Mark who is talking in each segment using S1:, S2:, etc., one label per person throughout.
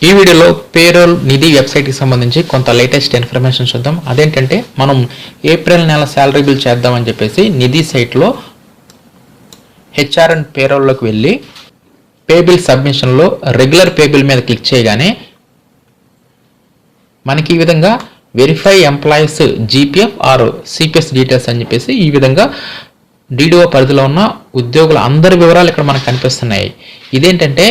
S1: ఈ వీడియోలో పేరోల్ నిధి వెబ్సైట్కి సంబంధించి కొంత లేటెస్ట్ ఇన్ఫర్మేషన్ చూద్దాం. అదేంటంటే మనం ఏప్రిల్ నెల శాలరీ బిల్ చేద్దామని చెప్పేసి నిధి సైట్లో హెచ్ఆర్ అండ్ పేరోల్లోకి వెళ్ళి పే బిల్ సబ్మిషన్లో రెగ్యులర్ పే బిల్ మీద క్లిక్ చేయగానే మనకి ఈ విధంగా verify employees GPF or CPS details అని చెప్పేసి ఈ విధంగా డీడీఓ పరిధిలో ఉన్న ఉద్యోగుల అందరి వివరాలు ఇక్కడ మనకు కనిపిస్తున్నాయి. ఇదేంటంటే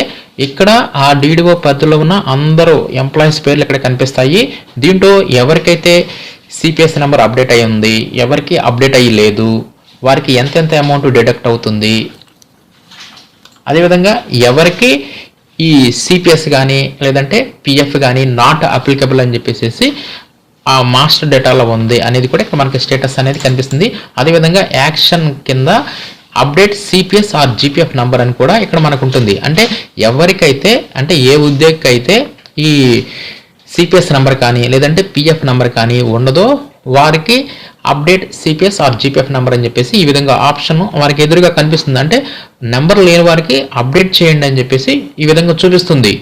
S1: ఇక్కడ ఆ డీడీఓ పరిధిలో ఉన్న అందరూ ఎంప్లాయీస్ పేర్లు ఇక్కడ కనిపిస్తాయి. దీంట్లో ఎవరికైతే సిపిఎస్ నెంబర్ అప్డేట్ అయ్యి ఉంది, ఎవరికి అప్డేట్ అయ్యి లేదు, వారికి ఎంతెంత అమౌంట్ డిడక్ట్ అవుతుంది, అదేవిధంగా ఎవరికి ఈ సిపిఎస్ కానీ లేదంటే పిఎఫ్ కానీ నాట్ అప్లికబుల్ అని చెప్పేసి ఆ మాస్టర్ డేటాలో ఉంది అనేది కూడా ఇక్కడ మనకి స్టేటస్ అనేది కనిపిస్తుంది. అదేవిధంగా యాక్షన్ కింద update CPS or GPF number అని కూడా ఇక్కడ మనకు ఉంటుంది. అంటే ఎవరికైతే అంటే ఏ ఉద్యోగికి అయితే ఈ సిపిఎస్ నెంబర్ కానీ లేదంటే పిఎఫ్ నెంబర్ కానీ ఉండదో వారికి update CPS or GPF number అని చెప్పేసి ఈ విధంగా ఆప్షన్ వారికి ఎదురుగా కనిపిస్తుంది. అంటే నెంబర్ లేని వారికి అప్డేట్ చేయండి అని చెప్పేసి ఈ విధంగా చూపిస్తుంది.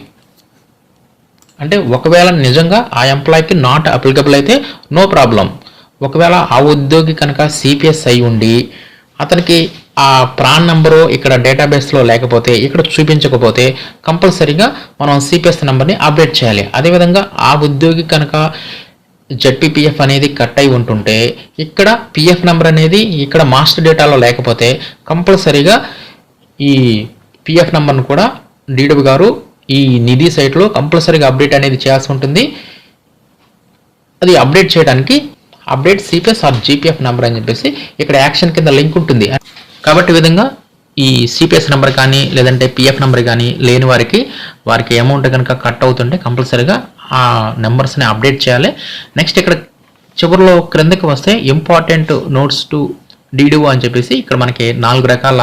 S1: అంటే ఒకవేళ నిజంగా ఆ ఎంప్లాయీకి నాట్ అప్లికబుల్ అయితే నో ప్రాబ్లం. ఒకవేళ ఆ ఉద్యోగి కనుక సిపిఎస్ అయి ఉండి అతనికి ఆ ప్రాన్ నెంబరు ఇక్కడ డేటాబేస్లో లేకపోతే ఇక్కడ చూపించకపోతే కంపల్సరీగా మనం సిపిఎస్ నెంబర్ని అప్డేట్ చేయాలి. అదేవిధంగా ఆ ఉద్యోగి కనుక జెడ్పీపీఎఫ్ అనేది కట్ అయి ఉంటుంటే ఇక్కడ పిఎఫ్ నెంబర్ అనేది ఇక్కడ మాస్టర్ డేటాలో లేకపోతే కంపల్సరీగా ఈ పిఎఫ్ నెంబర్ను కూడా డీడీఓ గారు ఈ నిధి సైట్లో కంపల్సరీగా అప్డేట్ అనేది చేయాల్సి ఉంటుంది. అది అప్డేట్ చేయడానికి update CPS or GPF number అని చెప్పేసి ఇక్కడ యాక్షన్ కింద లింక్ ఉంటుంది. కాబట్టి ఈ విధంగా ఈ సిపిఎస్ నెంబర్ కానీ లేదంటే పిఎఫ్ నెంబర్ కానీ లేని వారికి అమౌంట్ కనుక కట్ అవుతుంటే కంపల్సరీగా ఆ నెంబర్స్ని అప్డేట్ చేయాలి. నెక్స్ట్ ఇక్కడ చివరిలో క్రిందకి వస్తే ఇంపార్టెంట్ నోట్స్ టు డీడీఓ అని చెప్పేసి ఇక్కడ మనకి 4 రకాల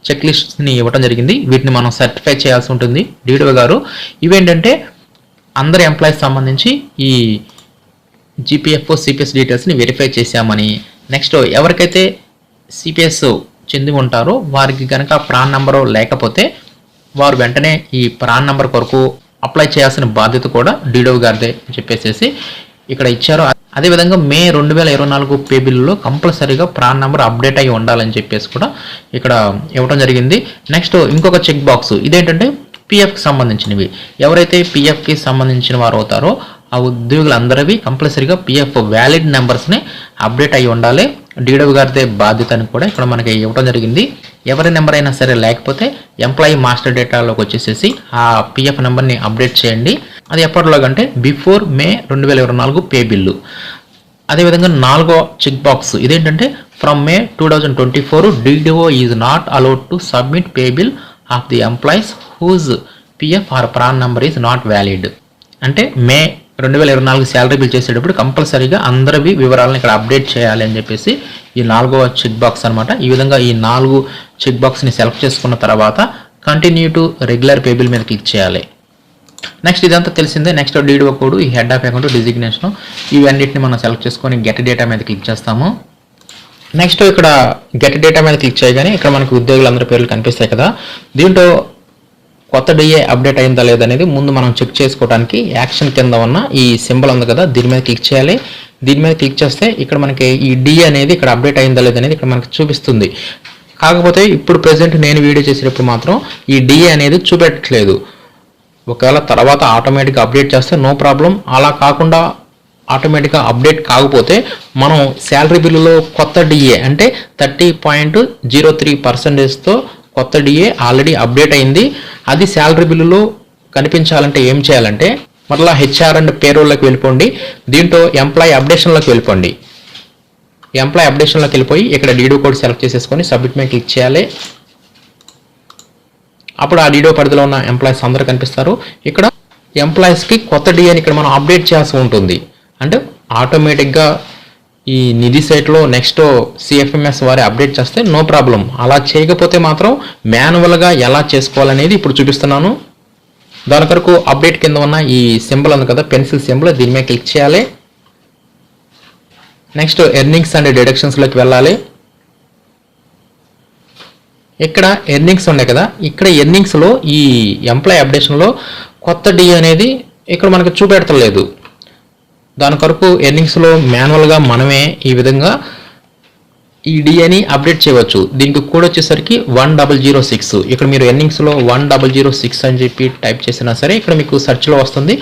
S1: చెక్ లిస్ట్ని ఇవ్వడం జరిగింది. వీటిని మనం సర్టిఫై చేయాల్సి ఉంటుంది డీడీఓ గారు. ఇవేంటంటే అందరి ఎంప్లాయీస్ సంబంధించి ఈ జీపీఎఫ్ సిపిఎస్ డీటెయిల్స్ని వెరిఫై చేశామని, నెక్స్ట్ ఎవరికైతే సిపిఎస్ చెంది ఉంటారో వారికి కనుక ప్రాన్ నెంబరు లేకపోతే వారు వెంటనే ఈ ప్రాన్ నెంబర్ కొరకు అప్లై చేయాల్సిన బాధ్యత కూడా డీడీఓ గారిదే చెప్పేసి ఇక్కడ ఇచ్చారు. అదేవిధంగా మే 2024 పే బిల్లులో కంపల్సరీగా ప్రాన్ నెంబర్ అప్డేట్ అయ్యి ఉండాలని చెప్పేసి కూడా ఇక్కడ ఇవ్వడం జరిగింది. నెక్స్ట్ ఇంకొక చెక్ బాక్స్ ఇదేంటంటే పిఎఫ్కి సంబంధించినవి. ఎవరైతే పిఎఫ్కి సంబంధించిన వారు అవుతారో ఆ ఉద్యోగులందరివి కంపల్సరీగా పిఎఫ్ వ్యాలిడ్ నెంబర్స్ని అప్డేట్ అయ్యి ఉండాలి. డీడీఓ గారిదే బాధ్యత అని కూడా ఇక్కడ మనకి ఇవ్వడం జరిగింది. ఎవరి నెంబర్ అయినా సరే లేకపోతే ఎంప్లాయీ మాస్టర్ డేటాలోకి వచ్చేసేసి ఆ పిఎఫ్ నెంబర్ని అప్డేట్ చేయండి. అది ఎప్పటిలోగంటే బిఫోర్ మే 2024 పే బిల్లు. అదేవిధంగా 4వ చెక్ బాక్స్ ఇదేంటంటే from May 2024 DDO is not allowed to submit pay bill of the employees whose PF or PRAN number is not valid. అంటే మే 2024 శాలరీ బిల్ చేసేటప్పుడు కంపల్సరీగా అందరివి వివరాలను ఇక్కడ అప్డేట్ చేయాలి అని చెప్పేసి ఈ 4వ చెక్ బాక్స్ అనమాట. ఈ విధంగా ఈ 4 చెక్ బాక్స్ని సెలెక్ట్ చేసుకున్న తర్వాత continue to regular pay bill మీద క్లిక్ చేయాలి. నెక్స్ట్ ఇదంతా తెలిసిందే. నెక్స్ట్ డీడీఓ కోడ్, ఈ హెడ్ ఆఫ్ అకౌంట్, డిజిగ్నేషన్ ఇవన్నిటిని మనం సెలెక్ట్ చేసుకొని గెట్ డేటా మీద క్లిక్ చేస్తాము. నెక్స్ట్ ఇక్కడ గెట్ డేటా మీద క్లిక్ చేయగానే ఇక్కడ మనకి ఉద్యోగులందరి పేర్లు కనిపిస్తాయి కదా. దీంట్లో కొత్త డిఏ అప్డేట్ అయిందా లేదనేది ముందు మనం చెక్ చేసుకోవడానికి యాక్షన్ కింద ఉన్న ఈ సింబల్ ఉంది కదా, దీని మీద క్లిక్ చేయాలి. దీని మీద క్లిక్ చేస్తే ఇక్కడ మనకి ఈ డిఏ అనేది ఇక్కడ అప్డేట్ అయిందా లేదనేది ఇక్కడ మనకి చూపిస్తుంది. కాకపోతే ఇప్పుడు ప్రెసెంట్ నేను వీడియో చేసేటప్పుడు మాత్రం ఈ డిఏ అనేది చూపెట్టట్లేదు. ఒకవేళ తర్వాత ఆటోమేటిక్గా అప్డేట్ చేస్తే నో ప్రాబ్లం. అలా కాకుండా ఆటోమేటిక్గా అప్డేట్ కాకపోతే మనం శాలరీ బిల్లులో కొత్త డిఏ అంటే 30.03%తో కొత్త డిఏ ఆల్రెడీ అప్డేట్ అయింది. అది శాలరీ బిల్లులో కనిపించాలంటే ఏం చేయాలంటే మరలా హెచ్ఆర్ అండ్ పేరోల్లోకి వెళ్ళిపోండి. దీంట్లో ఎంప్లాయీ అప్డేషన్లోకి వెళ్ళిపోండి. ఎంప్లాయీ అప్డేషన్లోకి వెళ్ళిపోయి ఇక్కడ డీడీఓ కోడ్ సెలెక్ట్ చేసేసుకొని సబ్మిట్ మీద క్లిక్ చేయాలి. అప్పుడు ఆ డీడీఓ పరిధిలో ఉన్న ఎంప్లాయీస్ అందరూ కనిపిస్తారు. ఇక్కడ ఎంప్లాయీస్కి కొత్త డిఏని ఇక్కడ మనం అప్డేట్ చేయాల్సి ఉంటుంది. అంటే ఆటోమేటిక్గా ఈ నిధి సైట్లో నెక్స్ట్ సిఎఫ్ఎంఎస్ వారి అప్డేట్ చేస్తే నో ప్రాబ్లం. అలా చేయకపోతే మాత్రం మాన్యువల్గా ఎలా చేసుకోవాలనేది ఇప్పుడు చూపిస్తున్నాను. దాని కొరకు అప్డేట్ కింద ఉన్న ఈ సింబల్ ఉంది కదా, పెన్సిల్ సింబల్, దీని మీద క్లిక్ చేయాలి. నెక్స్ట్ ఎర్నింగ్స్ అండ్ డిడక్షన్స్లోకి వెళ్ళాలి. ఇక్కడ ఎర్నింగ్స్ ఉన్నాయి కదా, ఇక్కడ ఎర్నింగ్స్లో ఈ ఎంప్లాయీ అప్డేషన్లో కొత్త డి అనేది ఇక్కడ మనకి చూపెడతలేదు. దాని కొరకు ఎర్నింగ్స్లో మాన్యువల్గా మనమే ఈ విధంగా ఈ డిఏని అప్డేట్ చేయవచ్చు. దీనికి కోడ్ వచ్చేసరికి 1006. ఇక్కడ మీరు ఎర్నింగ్స్లో 1006 అని చెప్పి టైప్ చేసినా సరే ఇక్కడ మీకు సెర్చ్లో వస్తుంది.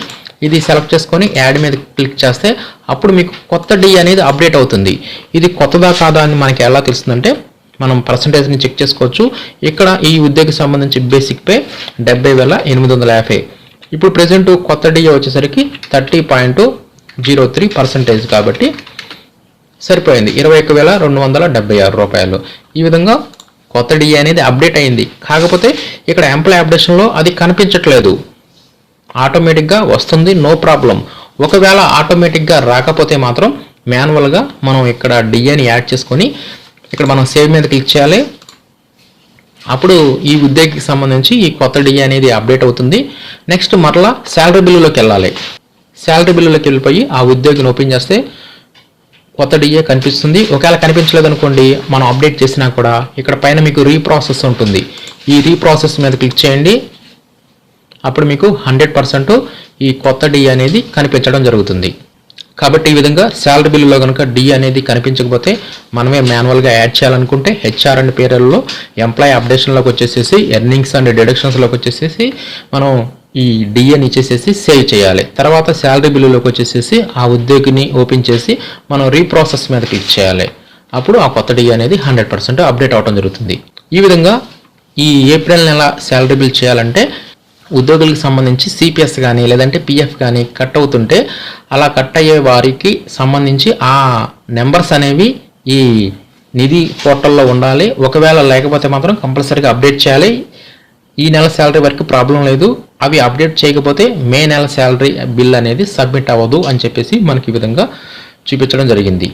S1: ఇది సెలెక్ట్ చేసుకొని యాడ్ మీద క్లిక్ చేస్తే అప్పుడు మీకు కొత్త డి అనేది అప్డేట్ అవుతుంది. ఇది కొత్తదా కాదా అని మనకి ఎలా తెలుస్తుందంటే మనం పర్సంటేజ్ని చెక్ చేసుకోవచ్చు. ఇక్కడ ఈ ఉద్యోగికి సంబంధించి బేసిక్ పే 70,850. ఇప్పుడు ప్రెజెంట్ కొత్త డిఏ వచ్చేసరికి 30.03% కాబట్టి సరిపోయింది, 21,276 రూపాయలు. ఈ విధంగా కొత్త డిఏ అనేది అప్డేట్ అయింది. కాకపోతే ఇక్కడ ఎంప్లాయ్ అప్డేషన్లో అది కనిపించట్లేదు. ఆటోమేటిక్గా వస్తుంది, నో ప్రాబ్లం. ఒకవేళ ఆటోమేటిక్గా రాకపోతే మాత్రం మాన్యువల్గా మనం ఇక్కడ డిఏని యాడ్ చేసుకొని ఇక్కడ మనం సేవ్ మీద క్లిక్ చేయాలి. అప్పుడు ఈ ఉద్యోగికి సంబంధించి ఈ కొత్త డిఏ అనేది అప్డేట్ అవుతుంది. నెక్స్ట్ మరలా శాలరీ బిల్లులోకి వెళ్ళాలి. శాలరీ బిల్లులోకి వెళ్ళిపోయి ఆ ఉద్యోగిని ఓపెన్ చేస్తే కొత్త డిఏ కనిపిస్తుంది. ఒకవేళ కనిపించలేదు అనుకోండి, మనం అప్డేట్ చేసినా కూడా ఇక్కడ పైన మీకు రీప్రాసెస్ ఉంటుంది. ఈ రీప్రాసెస్ మీద క్లిక్ చేయండి. అప్పుడు మీకు 100% ఈ కొత్త డిఏ అనేది కనిపించడం జరుగుతుంది. కాబట్టి ఈ విధంగా శాలరీ బిల్లులో కనుక డి అనేది కనిపించకపోతే మనమే మాన్యువల్గా యాడ్ చేయాలనుకుంటే హెచ్ఆర్ అండ్ పేరోల్లో ఎంప్లాయీ అప్డేషన్లోకి వచ్చేసేసి ఎర్నింగ్స్ అండ్ డిడక్షన్స్లోకి వచ్చేసేసి మనం ఈ డిఏని ఇచ్చేసేసి సేవ్ చేయాలి. తర్వాత శాలరీ బిల్లులోకి వచ్చేసేసి ఆ ఉద్యోగిని ఓపెన్ చేసి మనం రీప్రాసెస్ మీద క్లిక్ చేయాలి. అప్పుడు ఆ కొత్త డిఏ అనేది 100% అప్డేట్ అవడం జరుగుతుంది. ఈ విధంగా ఈ ఏప్రిల్ నెల శాలరీ బిల్ చేయాలంటే ఉద్యోగులకు సంబంధించి సిపిఎస్ కానీ లేదంటే పిఎఫ్ కానీ కట్ అవుతుంటే అలా కట్ అయ్యే వారికి సంబంధించి ఆ నెంబర్స్ అనేవి ఈ నిధి పోర్టల్లో ఉండాలి. ఒకవేళ లేకపోతే మాత్రం కంపల్సరీగా అప్డేట్ చేయాలి. ఈ నెల శాలరీ వరకు ప్రాబ్లం లేదు, అవి అప్డేట్ చేయకపోతే మే నెల శాలరీ బిల్ అనేది సబ్మిట్ అవ్వదు అని చెప్పేసి మనకి ఈ విధంగా చూపించడం జరిగింది.